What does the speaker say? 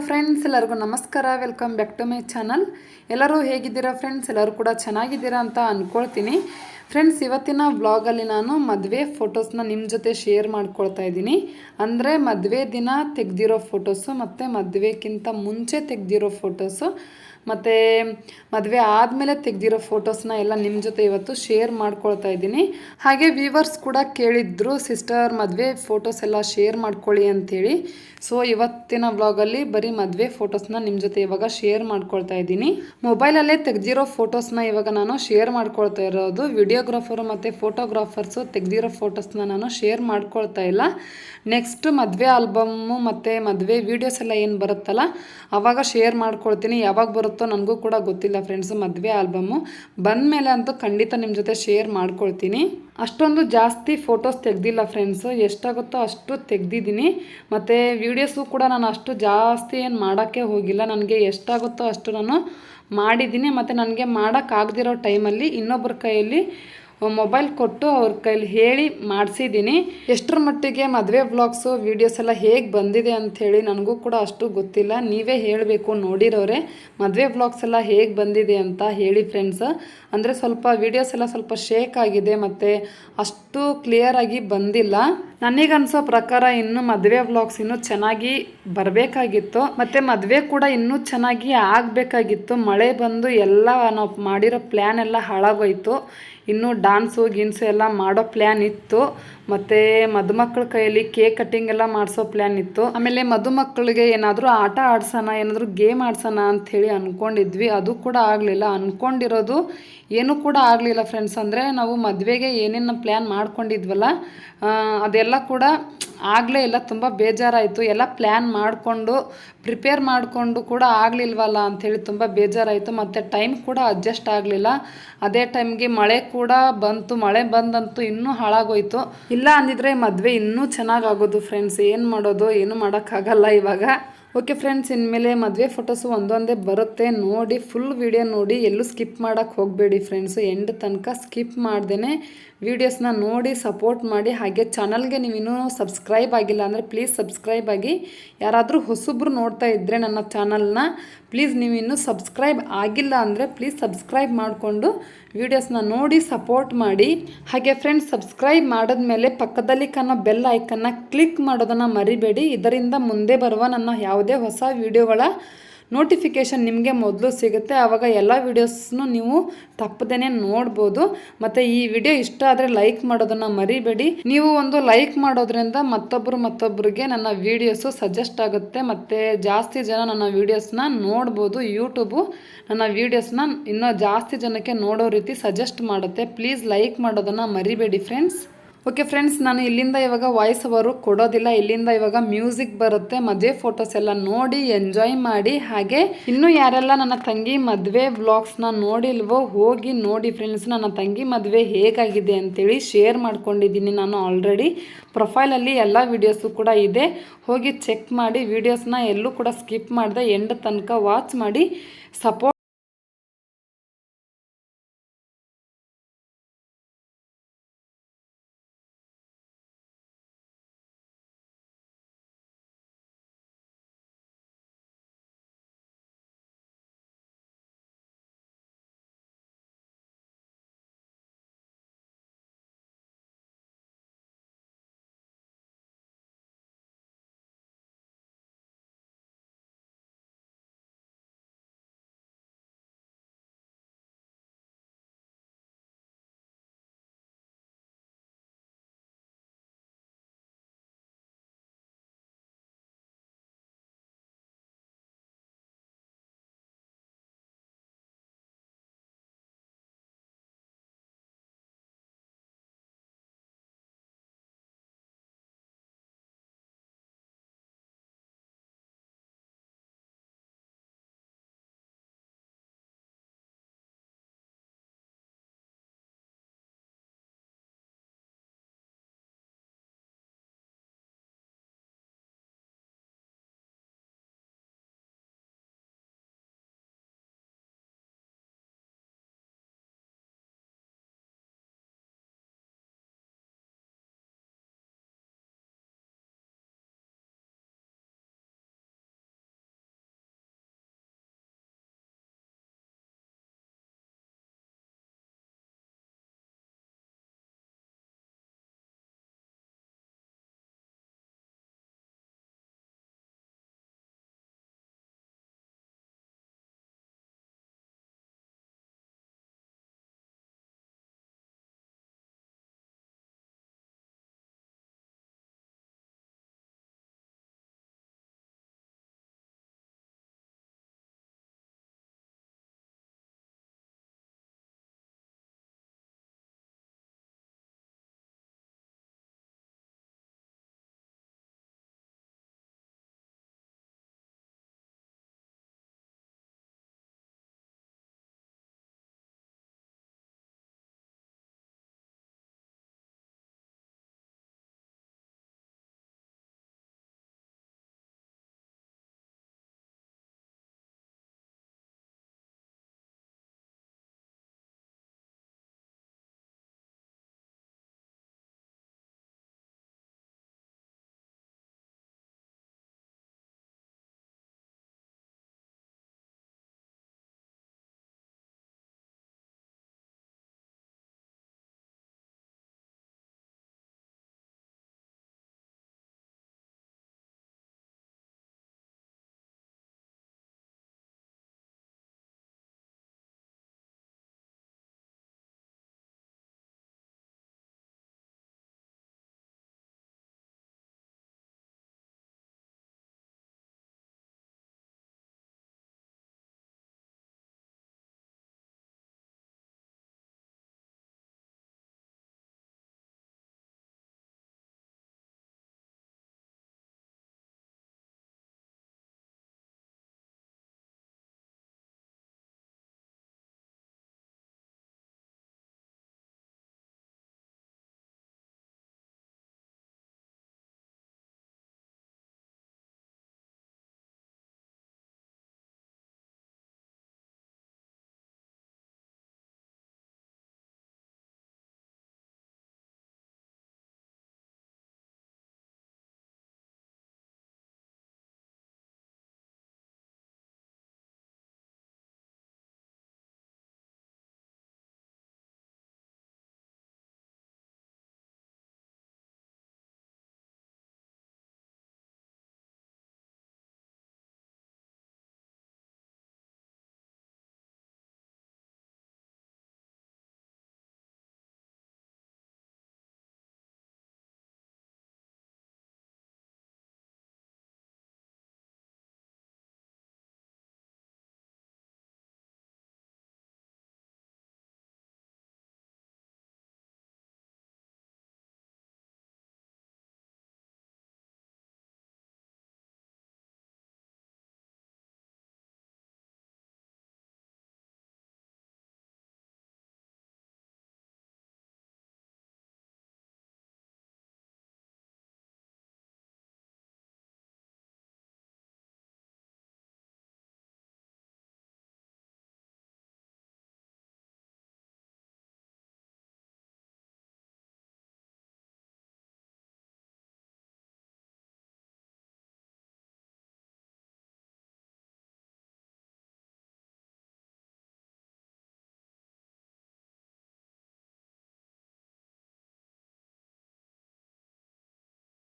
Friends, ಎಲ್ಲರಿಗೂ ನಮಸ್ಕಾರ. Welcome back to my channel. ಎಲ್ಲರೂ ಹೇಗಿದ್ದೀರಾ ಫ್ರೆಂಡ್ಸ್? ಎಲ್ಲರೂ ಕೂಡ ಚೆನ್ನಾಗಿದ್ದೀರಾ ಅಂತ ಅಂದ್ಕೊಳ್ತೀನಿ. ಫ್ರೆಂಡ್ಸ್, ಇವತ್ತಿನ ವ್ಲಾಗಲ್ಲಿ ನಾನು ಮದುವೆ ಫೋಟೋಸ್ನ ನಿಮ್ಮ ಜೊತೆ ಶೇರ್ ಮಾಡ್ಕೊಳ್ತಾ ಇದ್ದೀನಿ. ಅಂದರೆ ಮದುವೆ ದಿನ ತೆಗೆದಿರೋ ಫೋಟೋಸು ಮತ್ತು ಮದುವೆಗಿಂತ ಮುಂಚೆ ತೆಗೆದಿರೋ ಫೋಟೋಸು ಮತ್ತು ಮದುವೆ ಆದಮೇಲೆ ತೆಗೆದಿರೋ ಫೋಟೋಸ್ನ ಎಲ್ಲ ನಿಮ್ಮ ಜೊತೆ ಇವತ್ತು ಶೇರ್ ಮಾಡ್ಕೊಳ್ತಾ ಇದ್ದೀನಿ. ಹಾಗೆ ವ್ಯೂವರ್ಸ್ ಕೂಡ ಕೇಳಿದ್ರು, ಸಿಸ್ಟರ್ ಮದುವೆ ಫೋಟೋಸ್ ಎಲ್ಲ ಶೇರ್ ಮಾಡ್ಕೊಳ್ಳಿ ಅಂಥೇಳಿ. ಸೊ ಇವತ್ತಿನ ವ್ಲಾಗಲ್ಲಿ ಬರೀ ಮದುವೆ ಫೋಟೋಸ್ನ ನಿಮ್ಮ ಜೊತೆ ಇವಾಗ ಶೇರ್ ಮಾಡ್ಕೊಳ್ತಾ ಇದ್ದೀನಿ. ಮೊಬೈಲಲ್ಲೇ ತೆಗೆದಿರೋ ಫೋಟೋಸ್ನ ಇವಾಗ ನಾನು ಶೇರ್ ಮಾಡ್ಕೊಳ್ತಾ ಇರೋದು. ವಿಡಿಯೋಗ್ರಾಫರು ಮತ್ತು ಫೋಟೋಗ್ರಾಫರ್ಸು ತೆಗೆದಿರೋ ಫೋಟೋಸ್ನ ನಾನು ಶೇರ್ ಮಾಡ್ಕೊಳ್ತಾ ಇಲ್ಲ. ನೆಕ್ಸ್ಟ್ ಮದುವೆ ಆಲ್ಬಮ್ಮು ಮತ್ತು ಮದುವೆ ವೀಡಿಯೋಸ್ ಎಲ್ಲ ಏನು ಬರುತ್ತಲ್ಲ ಆವಾಗ ಶೇರ್ ಮಾಡ್ಕೊಳ್ತೀನಿ. ಯಾವಾಗ ಬರುತ್ತೋ ನನಗೂ ಕೂಡ ಗೊತ್ತಿಲ್ಲ ಫ್ರೆಂಡ್ಸು. ಮದುವೆ ಆಲ್ಬಮ್ಮು ಬಂದಮೇಲೆ ಅಂತೂ ಖಂಡಿತ ನಿಮ್ಮ ಜೊತೆ ಶೇರ್ ಮಾಡ್ಕೊಳ್ತೀನಿ. ಅಷ್ಟೊಂದು ಜಾಸ್ತಿ ಫೋಟೋಸ್ ತೆಗೆದಿಲ್ಲ ಫ್ರೆಂಡ್ಸು, ಎಷ್ಟಾಗುತ್ತೋ ಅಷ್ಟು ತೆಗೆದಿದ್ದೀನಿ. ಮತ್ತು ವೀಡಿಯೋಸು ಕೂಡ ನಾನು ಅಷ್ಟು ಜಾಸ್ತಿ ಏನು ಮಾಡೋಕ್ಕೆ ಹೋಗಿಲ್ಲ. ನನಗೆ ಎಷ್ಟಾಗುತ್ತೋ ಅಷ್ಟು ನಾನು ಮಾಡಿದ್ದೀನಿ. ಮತ್ತು ನನಗೆ ಮಾಡೋಕ್ಕಾಗದಿರೋ ಟೈಮಲ್ಲಿ ಇನ್ನೊಬ್ಬರ ಕೈಯಲ್ಲಿ ಮೊಬೈಲ್ ಕೊಟ್ಟು ಅವ್ರ ಕೈಲಿ ಹೇಳಿ ಮಾಡಿಸಿದ್ದೀನಿ. ಎಷ್ಟರ ಮಟ್ಟಿಗೆ ಮದುವೆ ವ್ಲಾಗ್ಸು ವೀಡಿಯೋಸ್ ಎಲ್ಲ ಹೇಗೆ ಬಂದಿದೆ ಅಂಥೇಳಿ ನನಗೂ ಕೂಡ ಅಷ್ಟು ಗೊತ್ತಿಲ್ಲ. ನೀವೇ ಹೇಳಬೇಕು, ನೋಡಿರೋರೆ ಮದುವೆ ವ್ಲಾಗ್ಸ್ ಎಲ್ಲ ಹೇಗೆ ಬಂದಿದೆ ಅಂತ ಹೇಳಿ ಫ್ರೆಂಡ್ಸ್. ಅಂದರೆ ಸ್ವಲ್ಪ ವೀಡಿಯೋಸ್ ಎಲ್ಲ ಸ್ವಲ್ಪ ಶೇಕ್ ಆಗಿದೆ ಮತ್ತು ಅಷ್ಟು ಕ್ಲಿಯರಾಗಿ ಬಂದಿಲ್ಲ. ನನಗನ್ಸೋ ಪ್ರಕಾರ ಇನ್ನು ಮದುವೆ ವ್ಲಾಗ್ಸ್ ಇನ್ನೂ ಚೆನ್ನಾಗಿ ಬರಬೇಕಾಗಿತ್ತು. ಮತ್ತು ಮದುವೆ ಕೂಡ ಇನ್ನೂ ಚೆನ್ನಾಗಿ ಆಗಬೇಕಾಗಿತ್ತು. ಮಳೆ ಬಂದು ಎಲ್ಲ ನಾವು ಮಾಡಿರೋ ಪ್ಲ್ಯಾನ್ ಎಲ್ಲ ಹಾಳಾಗೋಯ್ತು. ಇನ್ನೂ ಡ್ಯಾನ್ಸು ಗಿನ್ಸು ಎಲ್ಲ ಮಾಡೋ ಪ್ಲ್ಯಾನ್ ಇತ್ತು. ಮತ್ತು ಮದುಮಕ್ಕಳ ಕೈಯಲ್ಲಿ ಕೇಕ್ ಕಟ್ಟಿಂಗ್ ಎಲ್ಲ ಮಾಡಿಸೋ ಪ್ಲ್ಯಾನ್ ಇತ್ತು. ಆಮೇಲೆ ಮದುಮಕ್ಕಳಿಗೆ ಏನಾದರೂ ಆಟ ಆಡ್ಸೋಣ, ಏನಾದರೂ ಗೇಮ್ ಆಡ್ಸೋಣ ಅಂಥೇಳಿ ಅಂದ್ಕೊಂಡಿದ್ವಿ. ಅದು ಕೂಡ ಆಗಲಿಲ್ಲ. ಅಂದ್ಕೊಂಡಿರೋದು ಏನೂ ಕೂಡ ಆಗಲಿಲ್ಲ ಫ್ರೆಂಡ್ಸ್. ಅಂದರೆ ನಾವು ಮದುವೆಗೆ ಏನೇನು ಪ್ಲ್ಯಾನ್ ಮಾಡ್ಕೊಂಡಿದ್ವಲ್ಲ ಅದೆಲ್ಲ ಕೂಡ ಆಗಲೇ ಇಲ್ಲ. ತುಂಬ ಬೇಜಾರಾಯಿತು. ಎಲ್ಲ ಪ್ಲ್ಯಾನ್ ಮಾಡಿಕೊಂಡು ಪ್ರಿಪೇರ್ ಮಾಡಿಕೊಂಡು ಕೂಡ ಆಗಲಿಲ್ವಲ್ಲ ಅಂಥೇಳಿ ತುಂಬ ಬೇಜಾರಾಯಿತು. ಮತ್ತು ಟೈಮ್ ಕೂಡ ಅಡ್ಜಸ್ಟ್ ಆಗಲಿಲ್ಲ. ಅದೇ ಟೈಮ್ಗೆ ಮಳೆ ಕೂಡ ಬಂತು. ಮಳೆ ಬಂದಂತೂ ಇನ್ನೂ ಹಾಳಾಗೋಯ್ತು. ಇಲ್ಲ ಅಂದಿದ್ರೆ ಮದುವೆ ಇನ್ನೂ ಚೆನ್ನಾಗಾಗೋದು ಫ್ರೆಂಡ್ಸ್. ಏನು ಮಾಡೋದು, ಏನೂ ಮಾಡೋಕ್ಕಾಗಲ್ಲ ಇವಾಗ. ಓಕೆ ಫ್ರೆಂಡ್ಸ್, ಇನ್ಮೇಲೆ ಮದುವೆ ಫೋಟೋಸು ಒಂದೊಂದೇ ಬರುತ್ತೆ. ನೋಡಿ, ಫುಲ್ ವಿಡಿಯೋ ನೋಡಿ, ಎಲ್ಲೂ ಸ್ಕಿಪ್ ಮಾಡೋಕ್ಕೆ ಹೋಗಬೇಡಿ ಫ್ರೆಂಡ್ಸು. ಎಂಡ್ ತನಕ ಸ್ಕಿಪ್ ಮಾಡ್ದೇ ವೀಡಿಯೋಸ್ನ ನೋಡಿ ಸಪೋರ್ಟ್ ಮಾಡಿ. ಹಾಗೆ ಚಾನಲ್ಗೆ ನೀವಿನ್ನೂ ಸಬ್ಸ್ಕ್ರೈಬ್ ಆಗಿಲ್ಲ ಅಂದರೆ ಪ್ಲೀಸ್ ಸಬ್ಸ್ಕ್ರೈಬ್ ಆಗಿ. ಯಾರಾದರೂ ಹೊಸಬ್ರು ನೋಡ್ತಾ ಇದ್ದರೆ ನನ್ನ ಚಾನಲ್ನ ಪ್ಲೀಸ್ ನೀವಿನ್ನೂ ಸಬ್ಸ್ಕ್ರೈಬ್ ಆಗಿಲ್ಲ ಅಂದರೆ ಪ್ಲೀಸ್ ಸಬ್ಸ್ಕ್ರೈಬ್ ಮಾಡಿಕೊಂಡು ವೀಡಿಯೋಸ್ನ ನೋಡಿ ಸಪೋರ್ಟ್ ಮಾಡಿ. ಹಾಗೆ ಫ್ರೆಂಡ್ಸ್, ಸಬ್ಸ್ಕ್ರೈಬ್ ಮಾಡಿದ್ಮೇಲೆ ಪಕ್ಕದಲ್ಲಿ ಕಾಣೋ ಬೆಲ್ ಐಕನ್ನ ಕ್ಲಿಕ್ ಮಾಡೋದನ್ನು ಮರಿಬೇಡಿ. ಇದರಿಂದ ಮುಂದೆ ಬರುವ ನನ್ನ ಯಾವುದೇ ಹೊಸ ವೀಡಿಯೋಗಳ ನೋಟಿಫಿಕೇಷನ್ ನಿಮಗೆ ಮೊದಲು ಸಿಗುತ್ತೆ. ಆವಾಗ ಎಲ್ಲ ವೀಡಿಯೋಸ್ನು ನೀವು ತಪ್ಪದೇ ನೋಡ್ಬೋದು. ಮತ್ತು ಈ ವಿಡಿಯೋ ಇಷ್ಟ ಆದರೆ ಲೈಕ್ ಮಾಡೋದನ್ನು ಮರಿಬೇಡಿ. ನೀವು ಒಂದು ಲೈಕ್ ಮಾಡೋದ್ರಿಂದ ಮತ್ತೊಬ್ಬರಿಗೆ ನನ್ನ ವೀಡಿಯೋಸು ಸಜೆಸ್ಟ್ ಆಗುತ್ತೆ. ಮತ್ತು ಜಾಸ್ತಿ ಜನ ನನ್ನ ವೀಡಿಯೋಸ್ನ ನೋಡ್ಬೋದು. ಯೂಟ್ಯೂಬು ನನ್ನ ವೀಡಿಯೋಸ್ನ ಇನ್ನೂ ಜಾಸ್ತಿ ಜನಕ್ಕೆ ನೋಡೋ ರೀತಿ ಸಜೆಸ್ಟ್ ಮಾಡುತ್ತೆ. ಪ್ಲೀಸ್ ಲೈಕ್ ಮಾಡೋದನ್ನು ಮರಿಬೇಡಿ ಫ್ರೆಂಡ್ಸ್. ಓಕೆ ಫ್ರೆಂಡ್ಸ್, ನಾನು ಇಲ್ಲಿಂದ ಇವಾಗ ವಾಯ್ಸ್ ಓವರು ಕೊಡೋದಿಲ್ಲ. ಇಲ್ಲಿಂದ ಇವಾಗ ಮ್ಯೂಸಿಕ್ ಬರುತ್ತೆ. ಮದುವೆ ಫೋಟೋಸ್ ಎಲ್ಲ ನೋಡಿ ಎಂಜಾಯ್ ಮಾಡಿ. ಹಾಗೆ ಇನ್ನೂ ಯಾರೆಲ್ಲ ನನ್ನ ತಂಗಿ ಮದುವೆ ವ್ಲಾಗ್ಸ್ನ ನೋಡಿಲ್ವೋ ಹೋಗಿ ನೋಡಿ ಫ್ರೆಂಡ್ಸ್. ನನ್ನ ತಂಗಿ ಮದುವೆ ಹೇಗಾಗಿದೆ ಅಂತೇಳಿ ಶೇರ್ ಮಾಡ್ಕೊಂಡಿದ್ದೀನಿ ನಾನು ಆಲ್ರೆಡಿ. ಪ್ರೊಫೈಲಲ್ಲಿ ಎಲ್ಲ ವೀಡಿಯೋಸು ಕೂಡ ಇದೆ, ಹೋಗಿ ಚೆಕ್ ಮಾಡಿ. ವೀಡಿಯೋಸ್ನ ಎಲ್ಲೂ ಕೂಡ ಸ್ಕಿಪ್ ಮಾಡಿದೆ ಎಂಡ್ ತನಕ ವಾಚ್ ಮಾಡಿ ಸಪೋರ್ಟ್